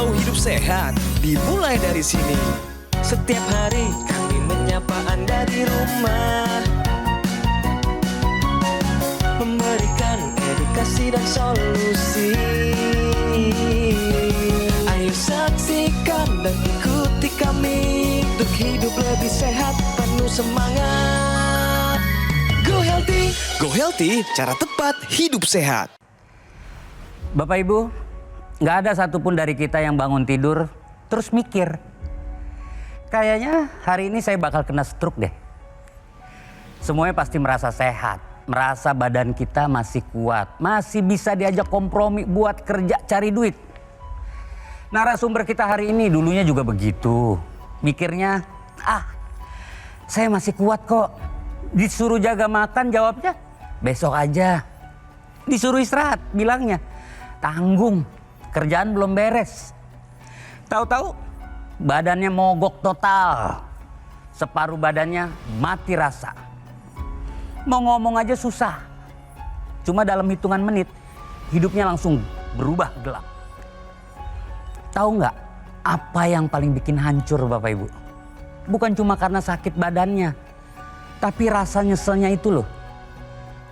Mau hidup sehat, dimulai dari sini. Setiap hari kami menyapa Anda di rumah, memberikan edukasi dan solusi. Ayo saksikan dan ikuti kami untuk hidup lebih sehat, penuh semangat. Go Healthy. Go Healthy, cara tepat hidup sehat. Bapak Ibu, nggak ada satupun dari kita yang bangun tidur terus mikir, kayaknya hari ini saya bakal kena stroke deh. Semuanya pasti merasa sehat, merasa badan kita masih kuat, masih bisa diajak kompromi buat kerja cari duit. Narasumber kita hari ini dulunya juga begitu. Mikirnya, saya masih kuat kok. Disuruh jaga makan jawabnya, besok aja. Disuruh istirahat bilangnya, tanggung, kerjaan belum beres. Tahu-tahu badannya mogok total. Separuh badannya mati rasa. Mau ngomong aja susah. Cuma dalam hitungan menit hidupnya langsung berubah gelap. Tahu nggak apa yang paling bikin hancur Bapak Ibu? Bukan cuma karena sakit badannya, tapi rasa nyeselnya itu loh.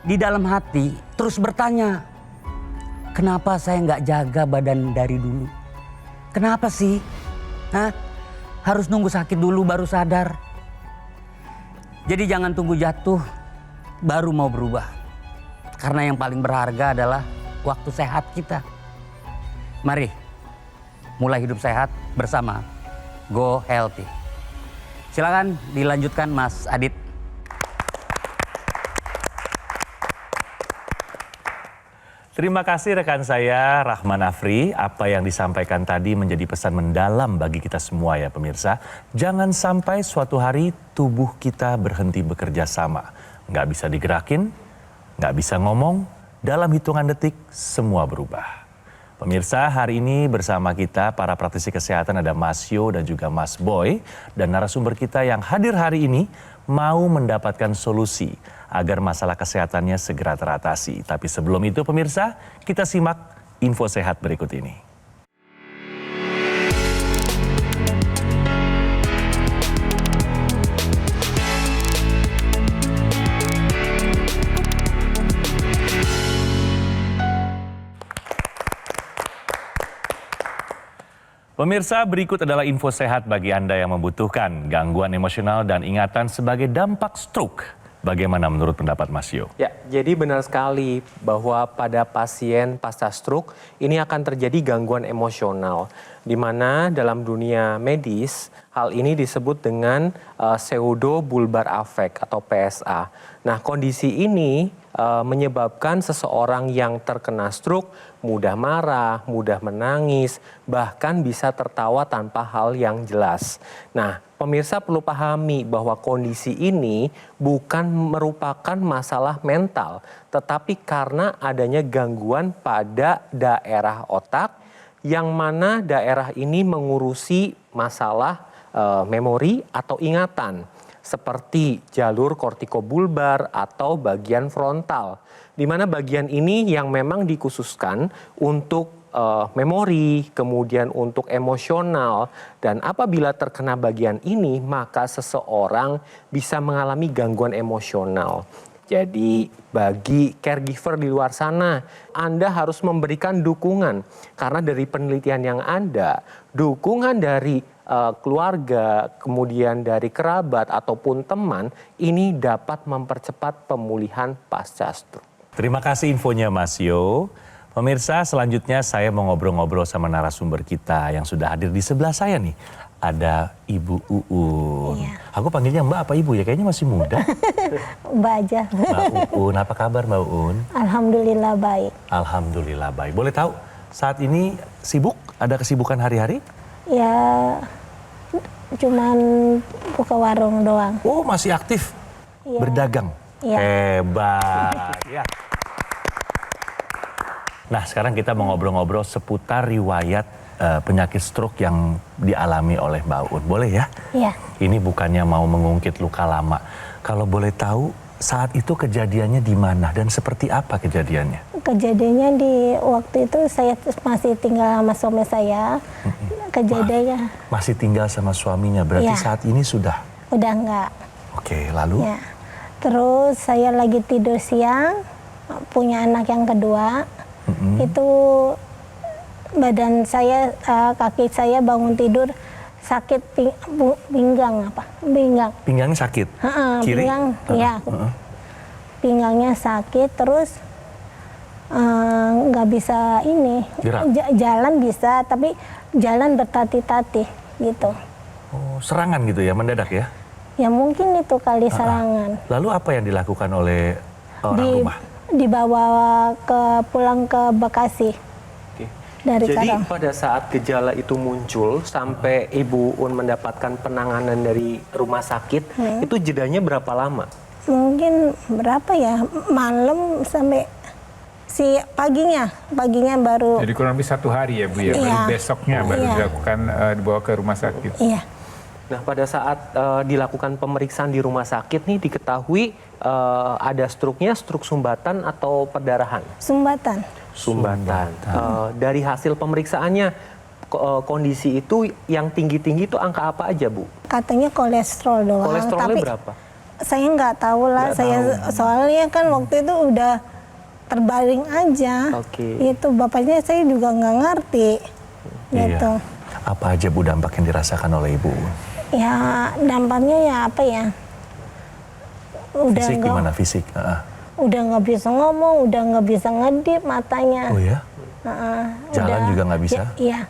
Di dalam hati terus bertanya, kenapa saya nggak jaga badan dari dulu? Kenapa sih? Harus nunggu sakit dulu baru sadar. Jadi jangan tunggu jatuh baru mau berubah. Karena yang paling berharga adalah waktu sehat kita. Mari mulai hidup sehat bersama Go Healthy. Silakan dilanjutkan Mas Adit. Terima kasih rekan saya Rahman Afri. Apa yang disampaikan tadi menjadi pesan mendalam bagi kita semua ya pemirsa. Jangan sampai suatu hari tubuh kita berhenti bekerja sama. Nggak bisa digerakin, nggak bisa ngomong, dalam hitungan detik semua berubah. Pemirsa, hari ini bersama kita para praktisi kesehatan ada Mas Yo dan juga Mas Boy. Dan narasumber kita yang hadir hari ini mau mendapatkan solusi agar masalah kesehatannya segera teratasi. Tapi sebelum itu pemirsa, kita simak info sehat berikut ini. Pemirsa, berikut adalah info sehat bagi Anda yang membutuhkan gangguan emosional dan ingatan sebagai dampak stroke. Bagaimana menurut pendapat Mas Yo? Ya, jadi benar sekali bahwa pada pasien pasca stroke ini akan terjadi gangguan emosional, di mana dalam dunia medis hal ini disebut dengan pseudobulbar affect atau PSA. Nah, kondisi ini menyebabkan seseorang yang terkena stroke mudah marah, mudah menangis, bahkan bisa tertawa tanpa hal yang jelas. Nah, pemirsa perlu pahami bahwa kondisi ini bukan merupakan masalah mental, tetapi karena adanya gangguan pada daerah otak, yang mana daerah ini mengurusi masalah memori atau ingatan, seperti jalur kortikobulbar atau bagian frontal, di mana bagian ini yang memang dikhususkan untuk memori, kemudian untuk emosional, dan apabila terkena bagian ini maka seseorang bisa mengalami gangguan emosional. Jadi bagi caregiver di luar sana, Anda harus memberikan dukungan, karena dari penelitian yang ada, dukungan dari keluarga, kemudian dari kerabat ataupun teman, ini dapat mempercepat pemulihan pasca stroke. Terima kasih infonya Mas Yo. Pemirsa, selanjutnya saya mau ngobrol-ngobrol sama narasumber kita yang sudah hadir di sebelah saya nih. Ada Ibu Uun. Iya. Aku panggilnya Mbak apa Ibu ya? Kayaknya masih muda. Mbak aja. Mbak Uun, apa kabar Mbak Uun? Alhamdulillah baik. Alhamdulillah baik. Boleh tahu saat ini sibuk? Ada kesibukan hari-hari? Ya cuman buka warung doang. Oh, masih aktif Iya. berdagang. Iya. Hebat. Ya. Nah, sekarang kita mau ngobrol-ngobrol seputar riwayat penyakit stroke yang dialami oleh Mbak Uun. Boleh ya? Iya. Ini bukannya mau mengungkit luka lama. Kalau boleh tahu, saat itu kejadiannya di mana dan seperti apa kejadiannya? Kejadiannya di waktu itu saya masih tinggal sama suami saya. kejadiannya. Masih tinggal sama suaminya, berarti Iya. saat ini sudah. Udah enggak. Oke, lalu? Ya. Terus saya lagi tidur siang, punya anak yang kedua. Itu badan saya, kaki saya bangun tidur sakit pinggang apa? Pinggangnya sakit? Kiri? Pinggang, ya. Pinggangnya sakit, terus nggak bisa ini. Gerak? Jalan bisa, tapi jalan bertati-tati gitu. Oh, serangan gitu ya, mendadak ya? Ya mungkin itu kali serangan. Lalu apa yang dilakukan oleh orang rumah? Dibawa pulang ke Bekasi. Oke. Dari Jadi Karawang. pada saat gejala itu muncul sampai Ibu Uun mendapatkan penanganan dari rumah sakit, itu jedanya berapa lama? Mungkin berapa ya, malam sampai paginya baru. Jadi kurang lebih 1 hari ya Bu ya, baru Iya. besoknya baru Iya. dilakukan dibawa ke rumah sakit. Iya, Nah, pada saat dilakukan pemeriksaan di rumah sakit nih diketahui ada struknya, struk sumbatan atau perdarahan? sumbatan. Sumbatan. Dari hasil pemeriksaannya kondisi itu yang tinggi-tinggi itu angka apa aja, Bu? Katanya kolesterol doang. Kolesterolnya tapi berapa? saya nggak tahu lah. Soalnya kan waktu itu udah terbaring aja. Oke. Itu bapaknya saya juga nggak ngerti. Gitu. Iya. Apa aja Bu dampak yang dirasakan oleh Ibu? Ya dampaknya ya apa ya? Udah Fisik nggak, gimana fisik? udah nggak bisa ngomong, udah nggak bisa ngedip matanya. Oh ya? Jalan juga nggak bisa? Iya.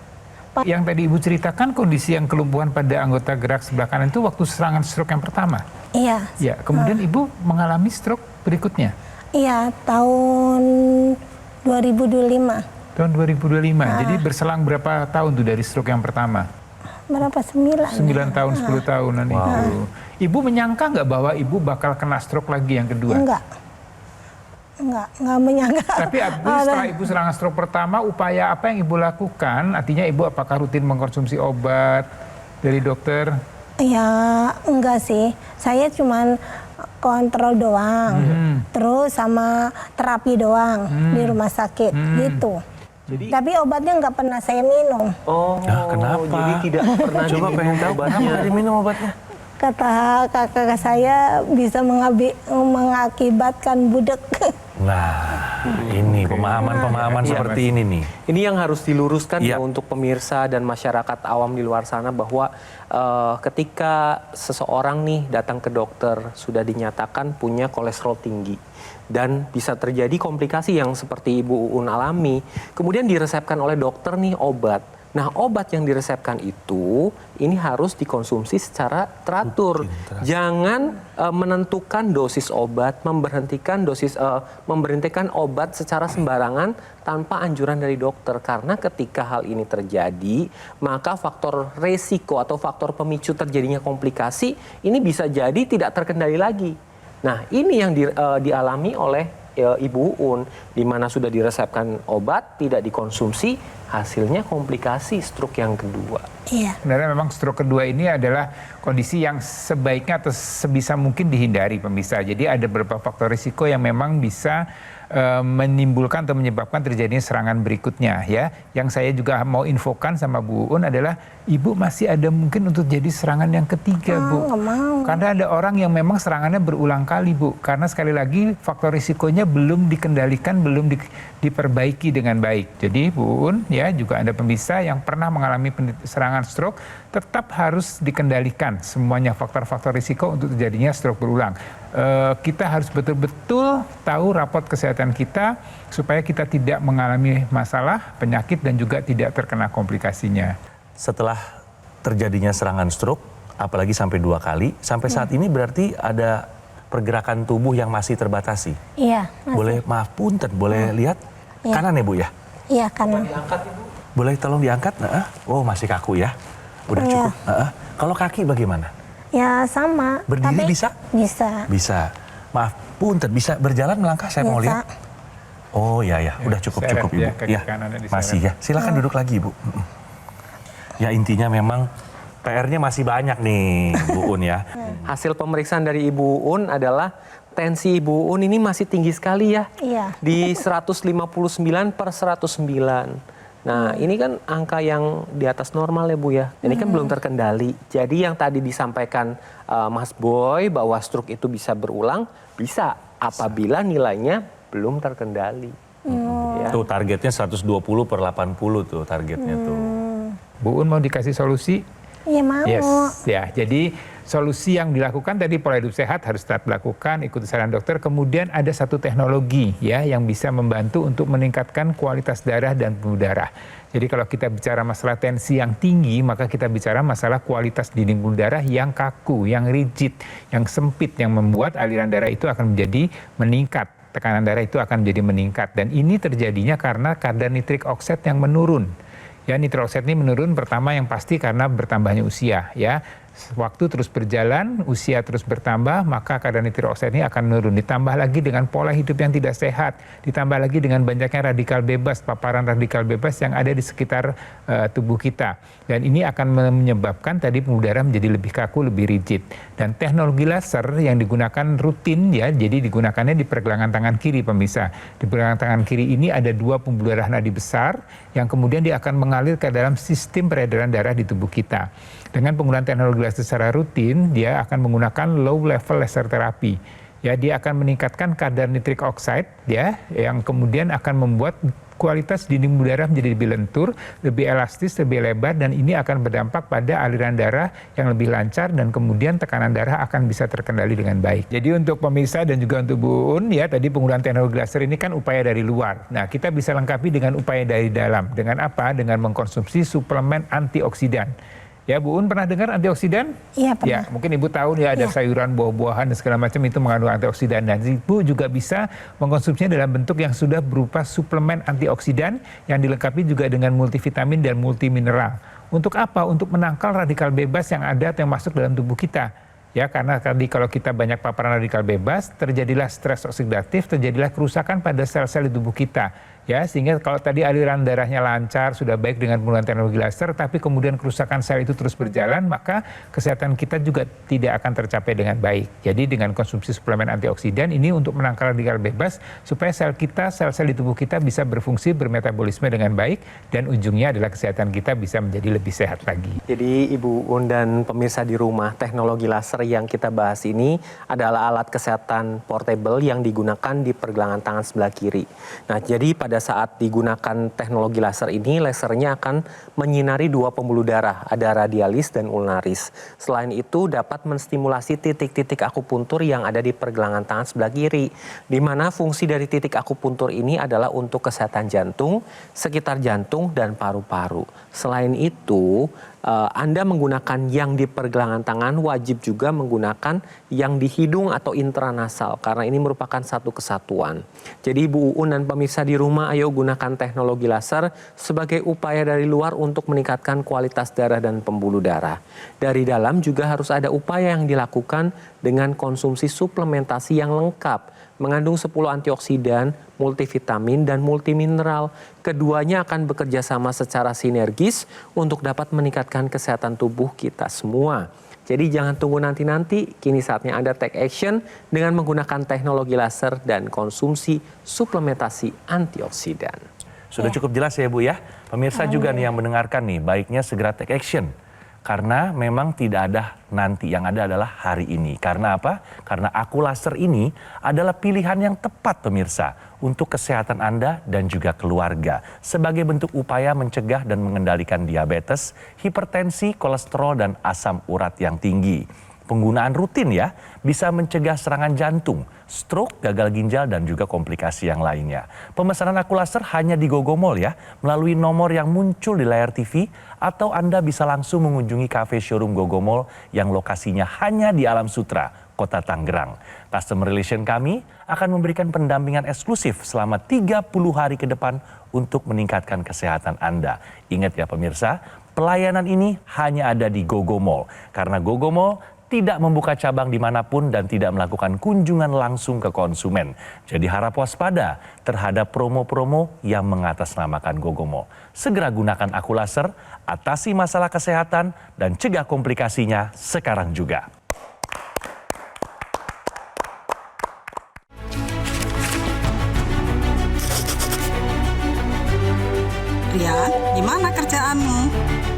Yang tadi Ibu ceritakan kondisi yang kelumpuhan pada anggota gerak sebelah kanan itu waktu serangan stroke yang pertama. Iya. Ya, kemudian Ibu mengalami stroke berikutnya Iya, tahun 2025. tahun 2025. Jadi berselang berapa tahun tuh dari stroke yang pertama? Berapa? 9. 9 tahun, 10 tahunan itu. Ibu menyangka nggak bahwa Ibu bakal kena stroke lagi yang kedua? Enggak menyangka. Tapi setelah Ibu serangan stroke pertama, upaya apa yang Ibu lakukan? Artinya Ibu apakah rutin mengkonsumsi obat dari dokter? Ya, enggak sih. Saya cuman kontrol doang. Terus sama terapi doang di rumah sakit gitu. Tapi obatnya nggak pernah saya minum. Oh, kenapa? jadi tidak pernah Coba diminum pengen tahu obatnya. kenapa diminum obatnya? Kata kakak saya bisa mengakibatkan budek. Nah, ini pemahaman-pemahaman Iya, seperti ini nih. Ini yang harus diluruskan Iya. ya untuk pemirsa dan masyarakat awam di luar sana bahwa ketika seseorang nih datang ke dokter sudah dinyatakan punya kolesterol tinggi dan bisa terjadi komplikasi yang seperti Ibu Uun alami, kemudian diresepkan oleh dokter nih obat. Nah, obat yang diresepkan itu ini harus dikonsumsi secara teratur. Jangan menentukan dosis obat, memberhentikan obat secara sembarangan tanpa anjuran dari dokter. Karena ketika hal ini terjadi, maka faktor resiko atau faktor pemicu terjadinya komplikasi ini bisa jadi tidak terkendali lagi. Nah, ini yang dialami oleh Ibu Uun, di mana sudah diresepkan obat, tidak dikonsumsi, hasilnya komplikasi stroke yang kedua. Iya. Sebenarnya memang stroke kedua ini adalah kondisi yang sebaiknya atau sebisa mungkin dihindari pemirsa. Jadi ada beberapa faktor risiko yang memang bisa menimbulkan atau menyebabkan terjadinya serangan berikutnya ya. Yang saya juga mau infokan sama Bu Uun adalah Ibu masih ada mungkin untuk jadi serangan yang ketiga, Bu. Nggak mau. Karena ada orang yang memang serangannya berulang kali, Bu. Karena sekali lagi faktor risikonya belum dikendalikan, belum diperbaiki dengan baik. Jadi Bu Uun ya juga ada pemirsa yang pernah mengalami serangan stroke, tetap harus dikendalikan semuanya faktor-faktor risiko untuk terjadinya stroke berulang. Kita harus betul-betul tahu rapot kesehatan kita supaya kita tidak mengalami masalah, penyakit dan juga tidak terkena komplikasinya. Setelah terjadinya serangan stroke, apalagi sampai 2 kali, sampai saat ini berarti ada pergerakan tubuh yang masih terbatasi. Iya. Boleh, maaf punten, boleh lihat Iya. kanan ya Bu ya? Iya kanan. Boleh tolong diangkat? Nah, oh masih kaku ya, udah Iya. cukup. Kalau kaki bagaimana? Ya sama. Berdiri tapi bisa? Bisa. Bisa. Maaf punten, bisa berjalan melangkah saya mau Bisa. lihat. Oh ya, udah cukup seret Ibu. ya, kaki kanannya diseret. Masih ya. Silakan duduk lagi Ibu. Ya intinya memang PR-nya masih banyak nih Bu Uun ya. Hasil pemeriksaan dari Ibu Uun adalah tensi Ibu Uun ini masih tinggi sekali ya. Iya. Di 159/109. Nah, ini kan angka yang di atas normal ya Bu ya. Ini kan belum terkendali. Jadi yang tadi disampaikan Mas Boy bahwa stroke itu bisa berulang, bisa apabila nilainya belum terkendali. Ya. Tuh targetnya 120/80 tuh targetnya tuh. Bu Un mau dikasih solusi? Iya mau. Yes, ya. Jadi solusi yang dilakukan tadi pola hidup sehat harus tetap dilakukan, ikuti saran dokter. Kemudian ada satu teknologi ya yang bisa membantu untuk meningkatkan kualitas darah dan pembuluh darah. Jadi kalau kita bicara masalah tensi yang tinggi, maka kita bicara masalah kualitas dinding pembuluh darah yang kaku, yang rigid, yang sempit, yang membuat aliran darah itu akan menjadi meningkat. Tekanan darah itu akan menjadi meningkat. Dan ini terjadinya karena kadar nitrik oksid yang menurun. Ya, nitrik oksid ini menurun pertama yang pasti karena bertambahnya usia ya. Waktu terus berjalan, usia terus bertambah, maka kadar nitrik oksid ini akan menurun. Ditambah lagi dengan pola hidup yang tidak sehat, ditambah lagi dengan banyaknya radikal bebas, paparan radikal bebas yang ada di sekitar tubuh kita. Dan ini akan menyebabkan tadi pembuluh darah menjadi lebih kaku, lebih rigid. Dan teknologi laser yang digunakan rutin ya, jadi digunakannya di pergelangan tangan kiri pemirsa. Di pergelangan tangan kiri ini ada 2 pembuluh darah nadi besar yang kemudian dia akan mengalir ke dalam sistem peredaran darah di tubuh kita. Dengan penggunaan teknologi laser secara rutin, dia akan menggunakan low level laser terapi. Ya, dia akan meningkatkan kadar nitrik oxide ya, yang kemudian akan membuat kualitas dinding pembuluh darah menjadi lebih lentur, lebih elastis, lebih lebar, dan ini akan berdampak pada aliran darah yang lebih lancar dan kemudian tekanan darah akan bisa terkendali dengan baik. Jadi untuk pemirsa dan juga untuk Bu Un ya, tadi penggunaan teknologi laser ini kan upaya dari luar. Nah, kita bisa lengkapi dengan upaya dari dalam. Dengan apa? Dengan mengkonsumsi suplemen antioksidan. Ya, Bu Un pernah dengar antioksidan? Iya, pernah. Ya, mungkin Ibu tahu ya ada sayuran, buah-buahan dan segala macam itu mengandung antioksidan. Dan Ibu juga bisa mengkonsumsinya dalam bentuk yang sudah berupa suplemen antioksidan yang dilengkapi juga dengan multivitamin dan multimineral. Untuk apa? Untuk menangkal radikal bebas yang ada atau yang masuk dalam tubuh kita. Ya, karena tadi kalau kita banyak paparan radikal bebas, terjadilah stres oksidatif, terjadilah kerusakan pada sel-sel di tubuh kita. Ya, sehingga kalau tadi aliran darahnya lancar, sudah baik dengan penggunaan teknologi laser, tapi kemudian kerusakan sel itu terus berjalan, maka kesehatan kita juga tidak akan tercapai dengan baik. Jadi dengan konsumsi suplemen antioksidan ini untuk menangkal radikal bebas, supaya sel kita, sel-sel di tubuh kita bisa berfungsi, bermetabolisme dengan baik, dan ujungnya adalah kesehatan kita bisa menjadi lebih sehat lagi. Jadi Ibu Un dan pemirsa di rumah, teknologi laser yang kita bahas ini adalah alat kesehatan portable yang digunakan di pergelangan tangan sebelah kiri. Nah, jadi pada saat digunakan teknologi laser ini, lasernya akan menyinari 2 pembuluh darah, ada radialis dan ulnaris. Selain itu dapat menstimulasi titik-titik akupuntur yang ada di pergelangan tangan sebelah kiri, di mana fungsi dari titik akupuntur ini adalah untuk kesehatan jantung, sekitar jantung dan paru-paru. Selain itu, Anda menggunakan yang di pergelangan tangan, wajib juga menggunakan yang di hidung atau intranasal, karena ini merupakan satu kesatuan. Jadi Bu Un dan pemirsa di rumah, ayo gunakan teknologi laser sebagai upaya dari luar untuk meningkatkan kualitas darah dan pembuluh darah. Dari dalam juga harus ada upaya yang dilakukan dengan konsumsi suplementasi yang lengkap, mengandung 10 antioksidan, multivitamin, dan multimineral. Keduanya akan bekerja sama secara sinergis untuk dapat meningkatkan kesehatan tubuh kita semua. Jadi jangan tunggu nanti-nanti, kini saatnya Anda take action dengan menggunakan teknologi laser dan konsumsi suplementasi antioksidan. Sudah cukup jelas ya Bu ya. Pemirsa juga nih yang mendengarkan nih, baiknya segera take action. Karena memang tidak ada nanti, yang ada adalah hari ini. Karena apa? Karena Aku Laser ini adalah pilihan yang tepat pemirsa untuk kesehatan Anda dan juga keluarga. Sebagai bentuk upaya mencegah dan mengendalikan diabetes, hipertensi, kolesterol, dan asam urat yang tinggi. Penggunaan rutin ya, bisa mencegah serangan jantung, stroke, gagal ginjal, dan juga komplikasi yang lainnya. Pemesanan Aku Laser hanya di Gogomall ya, melalui nomor yang muncul di layar TV, atau Anda bisa langsung mengunjungi cafe showroom Gogomall yang lokasinya hanya di Alam Sutra, Kota Tangerang. Customer Relation kami akan memberikan pendampingan eksklusif selama 30 hari ke depan untuk meningkatkan kesehatan Anda. Ingat ya pemirsa, pelayanan ini hanya ada di Gogomall, karena Gogomall tidak membuka cabang dimanapun dan tidak melakukan kunjungan langsung ke konsumen. Jadi harap waspada terhadap promo-promo yang mengatasnamakan Gogomall. Segera gunakan Aku Laser, atasi masalah kesehatan, dan cegah komplikasinya sekarang juga. Ria, gimana kerjaanmu?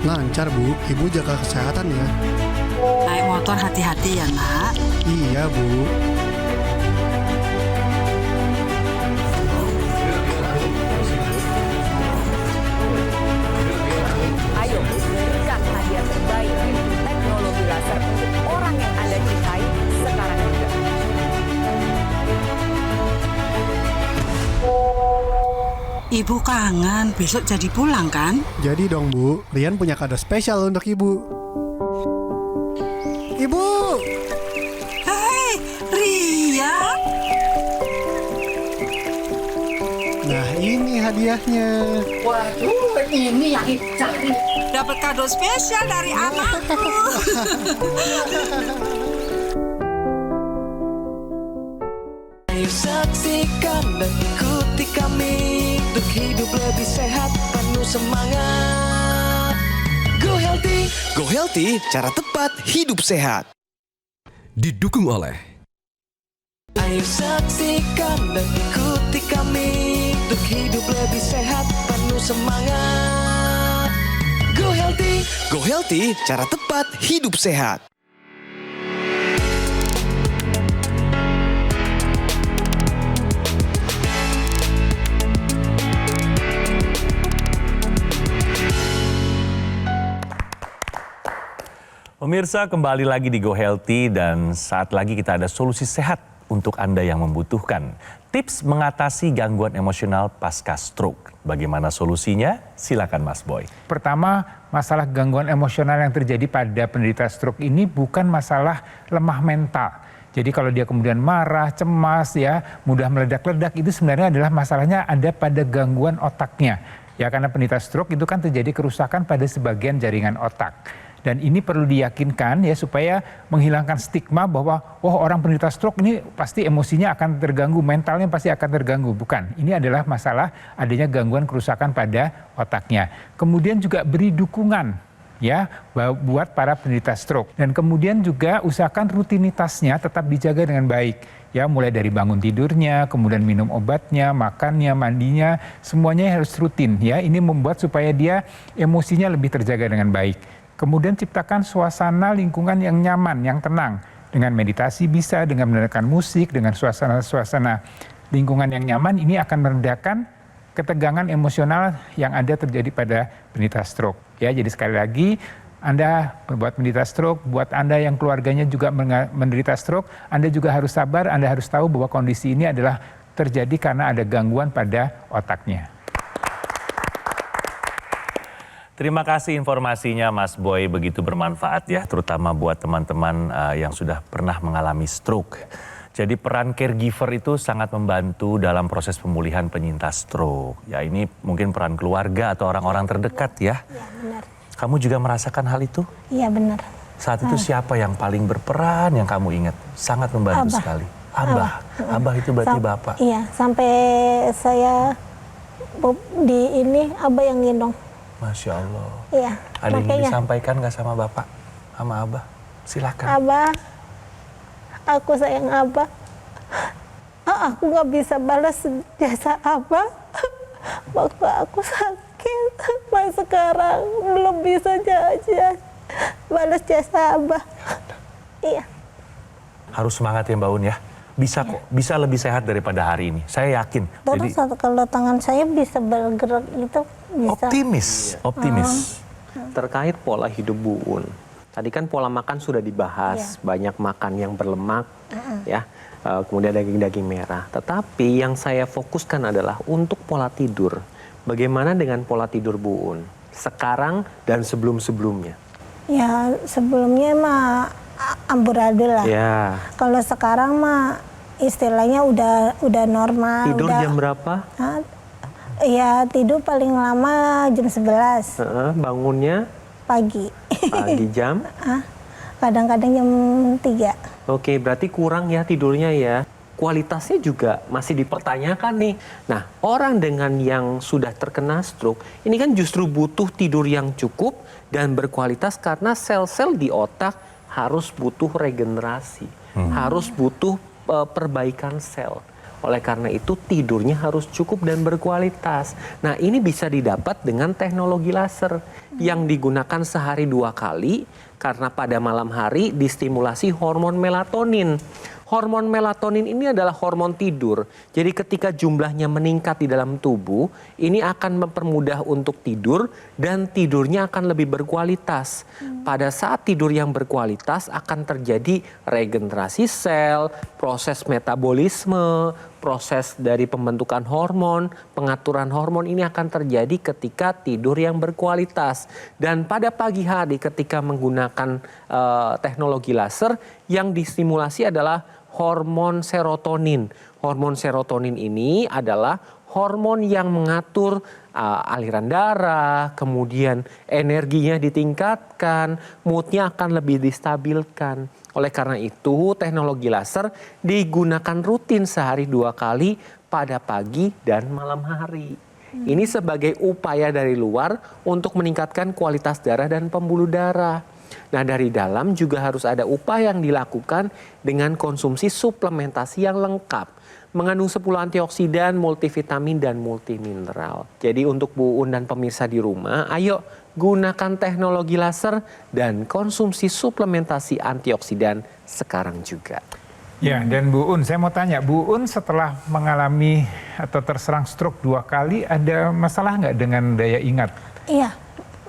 Lancar Bu, Ibu jaga kesehatan ya. Naik motor hati-hati ya nak. Iya Bu. Ayo berikan hadiah terbaik yaitu teknologi laser untuk orang yang Anda cintai sekarang juga. Ibu kangen, besok jadi pulang kan? Jadi dong Bu, Rian punya kado spesial untuk Ibu. Ibu! Hei, Ria. Nah ini hadiahnya. Waduh, ini yang dicari. Dapat kado spesial dari anakku. Ayo saksikan dan ikuti kami untuk hidup lebih sehat, penuh semangat. Go Healthy. Go Healthy, cara tepat hidup sehat. Didukung oleh Ayo saksikan dan ikuti kami untuk hidup lebih sehat, penuh semangat. Go Healthy. Go Healthy, cara tepat hidup sehat. Pemirsa, kembali lagi di Go Healthy dan saat lagi kita ada solusi sehat untuk Anda yang membutuhkan. Tips mengatasi gangguan emosional pasca stroke. Bagaimana solusinya? Silakan Mas Boy. Pertama, masalah gangguan emosional yang terjadi pada penderita stroke ini bukan masalah lemah mental. Jadi kalau dia kemudian marah, cemas, ya, mudah meledak-ledak, itu sebenarnya adalah masalahnya ada pada gangguan otaknya. Ya, karena penderita stroke itu kan terjadi kerusakan pada sebagian jaringan otak. Dan ini perlu diyakinkan ya supaya menghilangkan stigma bahwa orang penderita stroke ini pasti emosinya akan terganggu, mentalnya pasti akan terganggu. Bukan, ini adalah masalah adanya gangguan kerusakan pada otaknya. Kemudian juga beri dukungan ya buat para penderita stroke. Dan kemudian juga usahakan rutinitasnya tetap dijaga dengan baik. Ya, mulai dari bangun tidurnya, kemudian minum obatnya, makannya, mandinya, semuanya harus rutin ya. Ini membuat supaya dia emosinya lebih terjaga dengan baik. Kemudian ciptakan suasana lingkungan yang nyaman, yang tenang. Dengan meditasi bisa, dengan mendengarkan musik, dengan suasana lingkungan yang nyaman, ini akan meredakan ketegangan emosional yang ada terjadi pada penderita stroke. Ya, jadi sekali lagi, Anda buat penderita stroke, buat Anda yang keluarganya juga menderita stroke, Anda juga harus sabar, Anda harus tahu bahwa kondisi ini adalah terjadi karena ada gangguan pada otaknya. Terima kasih informasinya Mas Boy, begitu bermanfaat ya, terutama buat teman-teman yang sudah pernah mengalami stroke. Jadi peran caregiver itu sangat membantu dalam proses pemulihan penyintas stroke. Ya, ini mungkin peran keluarga atau orang-orang terdekat ya. Iya, benar. Kamu juga merasakan hal itu? Iya, benar. Saat itu siapa yang paling berperan yang kamu ingat? Sangat membantu Abah. sekali. Abah. Abah itu berarti bapak. Iya, sampai saya di ini Abah yang gendong. Masya Allah. Iya. Ada yang ingin disampaikan nggak sama bapak, sama Abah? Silakan. Abah, aku sayang Abah. Aku nggak bisa balas jasa Abah waktu aku sakit. Sampai sekarang belum bisa balas jasa Abah. Iya. Harus semangat ya Mbak Un ya. Bisa kok, bisa lebih sehat daripada hari ini. Saya yakin. Terus kalau tangan saya bisa bergerak itu bisa. Optimis. Terkait pola hidup Bu Un, tadi kan pola makan sudah dibahas, banyak makan yang berlemak, ya, kemudian daging-daging merah. Tetapi yang saya fokuskan adalah untuk pola tidur. Bagaimana dengan pola tidur Bu Un sekarang dan sebelum-sebelumnya? Ya, sebelumnya mah amburadul lah. Ya. Kalau sekarang mah istilahnya udah normal. Tidur jam berapa? Ya, tidur paling lama jam 11. Bangunnya? Pagi. Pagi jam? Kadang-kadang jam 3. Oke, berarti kurang ya tidurnya ya. Kualitasnya juga masih dipertanyakan nih. Nah, orang dengan yang sudah terkena stroke, ini kan justru butuh tidur yang cukup dan berkualitas karena sel-sel di otak harus butuh regenerasi, harus butuh perbaikan sel. Oleh karena itu tidurnya harus cukup dan berkualitas. Nah, ini bisa didapat dengan teknologi laser yang digunakan sehari 2 kali karena pada malam hari distimulasi hormon melatonin. Hormon melatonin ini adalah hormon tidur. Jadi ketika jumlahnya meningkat di dalam tubuh, ini akan mempermudah untuk tidur dan tidurnya akan lebih berkualitas. Pada saat tidur yang berkualitas akan terjadi regenerasi sel, proses metabolisme, proses dari pembentukan hormon, pengaturan hormon ini akan terjadi ketika tidur yang berkualitas. Dan pada pagi hari ketika menggunakan teknologi laser, yang distimulasi adalah hormon serotonin. Hormon serotonin ini adalah hormon yang mengatur aliran darah, kemudian energinya ditingkatkan, moodnya akan lebih distabilkan. Oleh karena itu, teknologi laser digunakan rutin sehari 2 kali pada pagi dan malam hari. Ini sebagai upaya dari luar untuk meningkatkan kualitas darah dan pembuluh darah. Nah, dari dalam juga harus ada upaya yang dilakukan dengan konsumsi suplementasi yang lengkap. Mengandung 10 antioksidan, multivitamin, dan multimineral. Jadi untuk Bu Un dan pemirsa di rumah, ayo gunakan teknologi laser dan konsumsi suplementasi antioksidan sekarang juga. Ya, dan Bu Un, saya mau tanya, Bu Un setelah mengalami atau terserang stroke 2 kali, ada masalah nggak dengan daya ingat? Iya,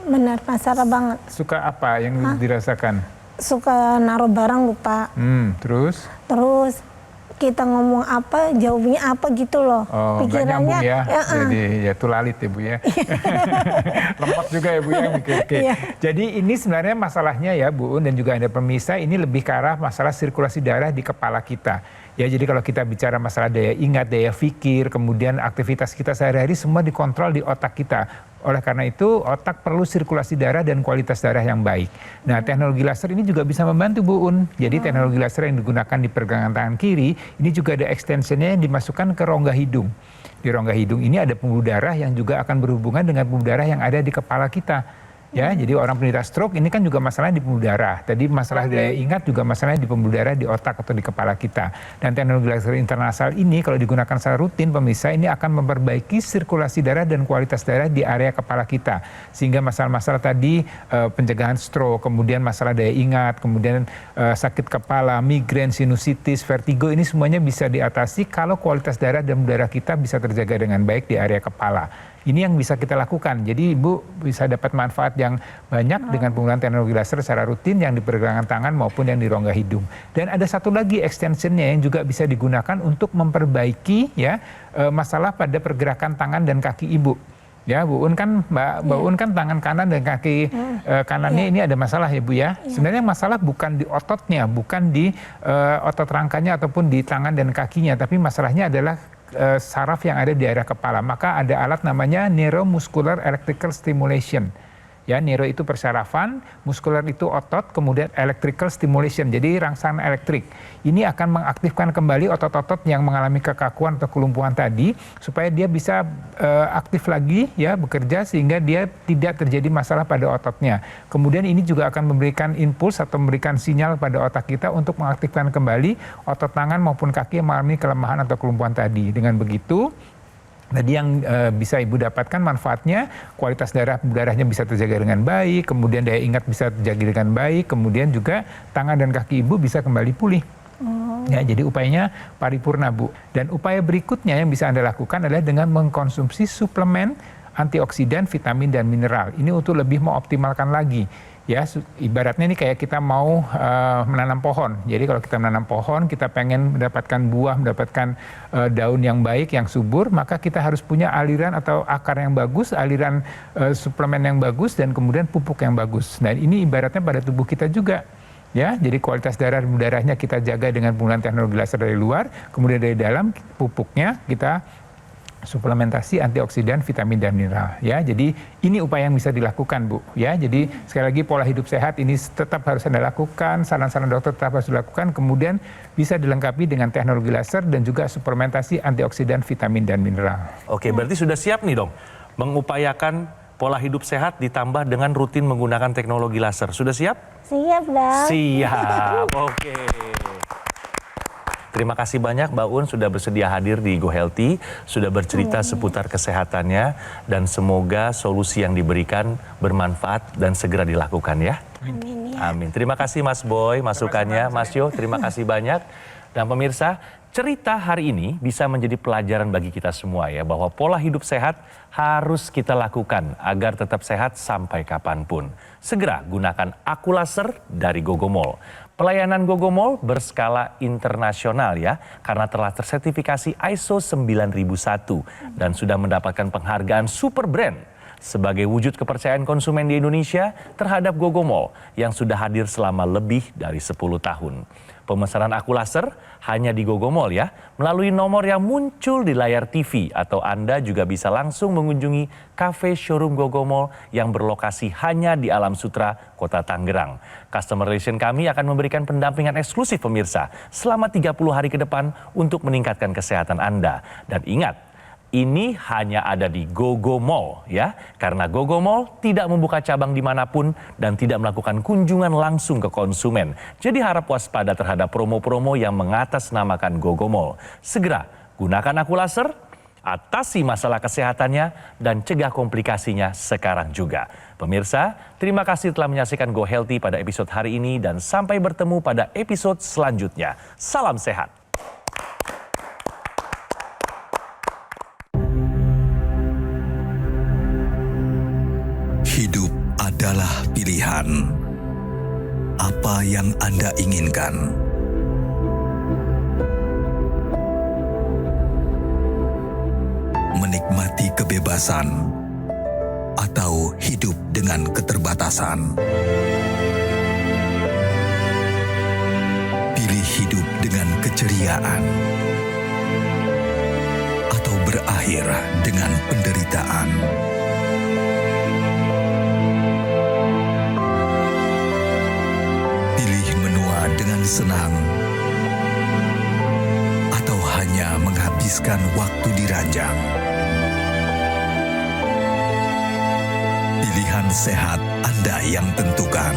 benar, masalah banget. Suka apa yang dirasakan? Suka naruh barang lupa. Terus? Terus kita ngomong apa, jawabnya apa gitu loh. Oh, nggak nyambung ya? Jadi ya tulalit ya Bu ya. Lemot juga ya Bu ya mikir. Jadi ini sebenarnya masalahnya ya Bu Un dan juga Anda pemirsa, ini lebih ke arah masalah sirkulasi darah di kepala kita. Ya, jadi kalau kita bicara masalah daya ingat, daya pikir, kemudian aktivitas kita sehari-hari semua dikontrol di otak kita. Oleh karena itu, otak perlu sirkulasi darah dan kualitas darah yang baik. Nah, teknologi laser ini juga bisa membantu Bu Un. Jadi teknologi laser yang digunakan di pergelangan tangan kiri, ini juga ada extensionnya yang dimasukkan ke rongga hidung. Di rongga hidung ini ada pembuluh darah yang juga akan berhubungan dengan pembuluh darah yang ada di kepala kita. Ya, jadi orang penderita stroke ini kan juga masalahnya di pembuluh darah. Tadi masalah daya ingat juga masalahnya di pembuluh darah di otak atau di kepala kita. Dan teknologi laser internasal ini kalau digunakan secara rutin pemirsa, ini akan memperbaiki sirkulasi darah dan kualitas darah di area kepala kita. Sehingga masalah-masalah tadi pencegahan stroke, kemudian masalah daya ingat, kemudian sakit kepala, migrain, sinusitis, vertigo, ini semuanya bisa diatasi kalau kualitas darah dan darah kita bisa terjaga dengan baik di area kepala. Ini yang bisa kita lakukan. Jadi Ibu bisa dapat manfaat yang banyak dengan penggunaan teknologi laser secara rutin yang di pergelangan tangan maupun yang di rongga hidung. Dan ada satu lagi extensionnya yang juga bisa digunakan untuk memperbaiki ya masalah pada pergerakan tangan dan kaki Ibu. Ya, Bu Un kan Mbak Un kan tangan kanan dan kaki kanannya ini ada masalah ya Bu ya. Sebenarnya masalah bukan di ototnya, bukan di otot rangkanya ataupun di tangan dan kakinya, tapi masalahnya adalah saraf yang ada di area kepala. Maka ada alat namanya neuromuscular electrical stimulation. Ya, neuro itu persarafan, muskular itu otot, kemudian electrical stimulation, jadi rangsangan elektrik. Ini akan mengaktifkan kembali otot-otot yang mengalami kekakuan atau kelumpuhan tadi, supaya dia bisa aktif lagi, ya, bekerja sehingga dia tidak terjadi masalah pada ototnya. Kemudian ini juga akan memberikan impuls atau memberikan sinyal pada otak kita untuk mengaktifkan kembali otot tangan maupun kaki yang mengalami kelemahan atau kelumpuhan tadi. Dengan begitu, tadi yang bisa Ibu dapatkan manfaatnya, kualitas darahnya bisa terjaga dengan baik, kemudian daya ingat bisa terjaga dengan baik, kemudian juga tangan dan kaki Ibu bisa kembali pulih. Ya, jadi upayanya paripurna Bu. Dan upaya berikutnya yang bisa Anda lakukan adalah dengan mengkonsumsi suplemen antioksidan, vitamin, dan mineral. Ini untuk lebih mengoptimalkan lagi. Ya, ibaratnya ini kayak kita mau menanam pohon. Jadi kalau kita menanam pohon, kita pengen mendapatkan buah, mendapatkan daun yang baik, yang subur, maka kita harus punya aliran atau akar yang bagus, aliran suplemen yang bagus, dan kemudian pupuk yang bagus. Nah, ini ibaratnya pada tubuh kita juga. Ya, jadi kualitas darahnya kita jaga dengan penggunaan teknologi laser dari luar, kemudian dari dalam pupuknya kita suplementasi antioksidan, vitamin, dan mineral. Ya, jadi ini upaya yang bisa dilakukan Bu. Ya, jadi sekali lagi pola hidup sehat ini tetap harus Anda lakukan, saran-saran dokter tetap harus dilakukan, kemudian bisa dilengkapi dengan teknologi laser dan juga suplementasi antioksidan, vitamin, dan mineral. Oke, berarti sudah siap nih dong mengupayakan pola hidup sehat ditambah dengan rutin menggunakan teknologi laser. Sudah siap? Siap, Dok. Siap, oke. Terima kasih banyak Mbak Un sudah bersedia hadir di Go Healthy, sudah bercerita seputar kesehatannya, dan semoga solusi yang diberikan bermanfaat dan segera dilakukan ya. Amin ya. Amin. Terima kasih Mas Boy masukannya, Mas Yo terima kasih banyak. Dan pemirsa, cerita hari ini bisa menjadi pelajaran bagi kita semua ya, bahwa pola hidup sehat harus kita lakukan agar tetap sehat sampai kapanpun. Segera gunakan aku laser dari Gogomol. Pelayanan Gogomol berskala internasional ya, karena telah tersertifikasi ISO 9001 dan sudah mendapatkan penghargaan Super Brand sebagai wujud kepercayaan konsumen di Indonesia terhadap Gogomol yang sudah hadir selama lebih dari 10 tahun. Pemesanan aku laser hanya di Gogomol ya, melalui nomor yang muncul di layar TV, atau Anda juga bisa langsung mengunjungi kafe showroom Gogomol yang berlokasi hanya di Alam Sutra, Kota Tangerang. Customer Relation kami akan memberikan pendampingan eksklusif pemirsa selama 30 hari ke depan untuk meningkatkan kesehatan Anda. Dan ingat, ini hanya ada di Gogomol ya, karena Gogomol tidak membuka cabang dimanapun dan tidak melakukan kunjungan langsung ke konsumen. Jadi harap waspada terhadap promo-promo yang mengatasnamakan Gogomol. Segera gunakan aku laser, atasi masalah kesehatannya, dan cegah komplikasinya sekarang juga. Pemirsa, terima kasih telah menyaksikan Go Healthy pada episode hari ini, dan sampai bertemu pada episode selanjutnya. Salam sehat. Hidup adalah pilihan. Apa yang Anda inginkan? Menikmati kebebasan atau hidup dengan keterbatasan? Pilih hidup dengan keceriaan atau berakhir dengan penderitaan? Dengan senang atau hanya menghabiskan waktu di ranjang? Pilihan sehat Anda yang tentukan.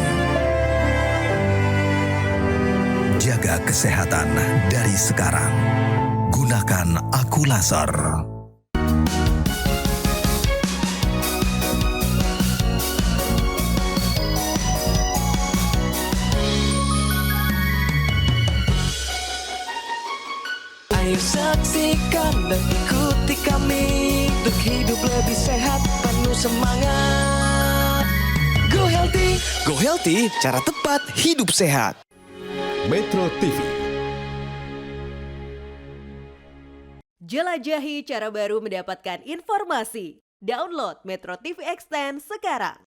Jaga kesehatan dari sekarang. Gunakan aku laser. Ayo saksikan dan ikuti kami untuk hidup lebih sehat, penuh semangat. Go Healthy. Go Healthy, cara tepat hidup sehat. Metro TV. Jelajahi cara baru mendapatkan informasi. Download Metro TV Extend sekarang.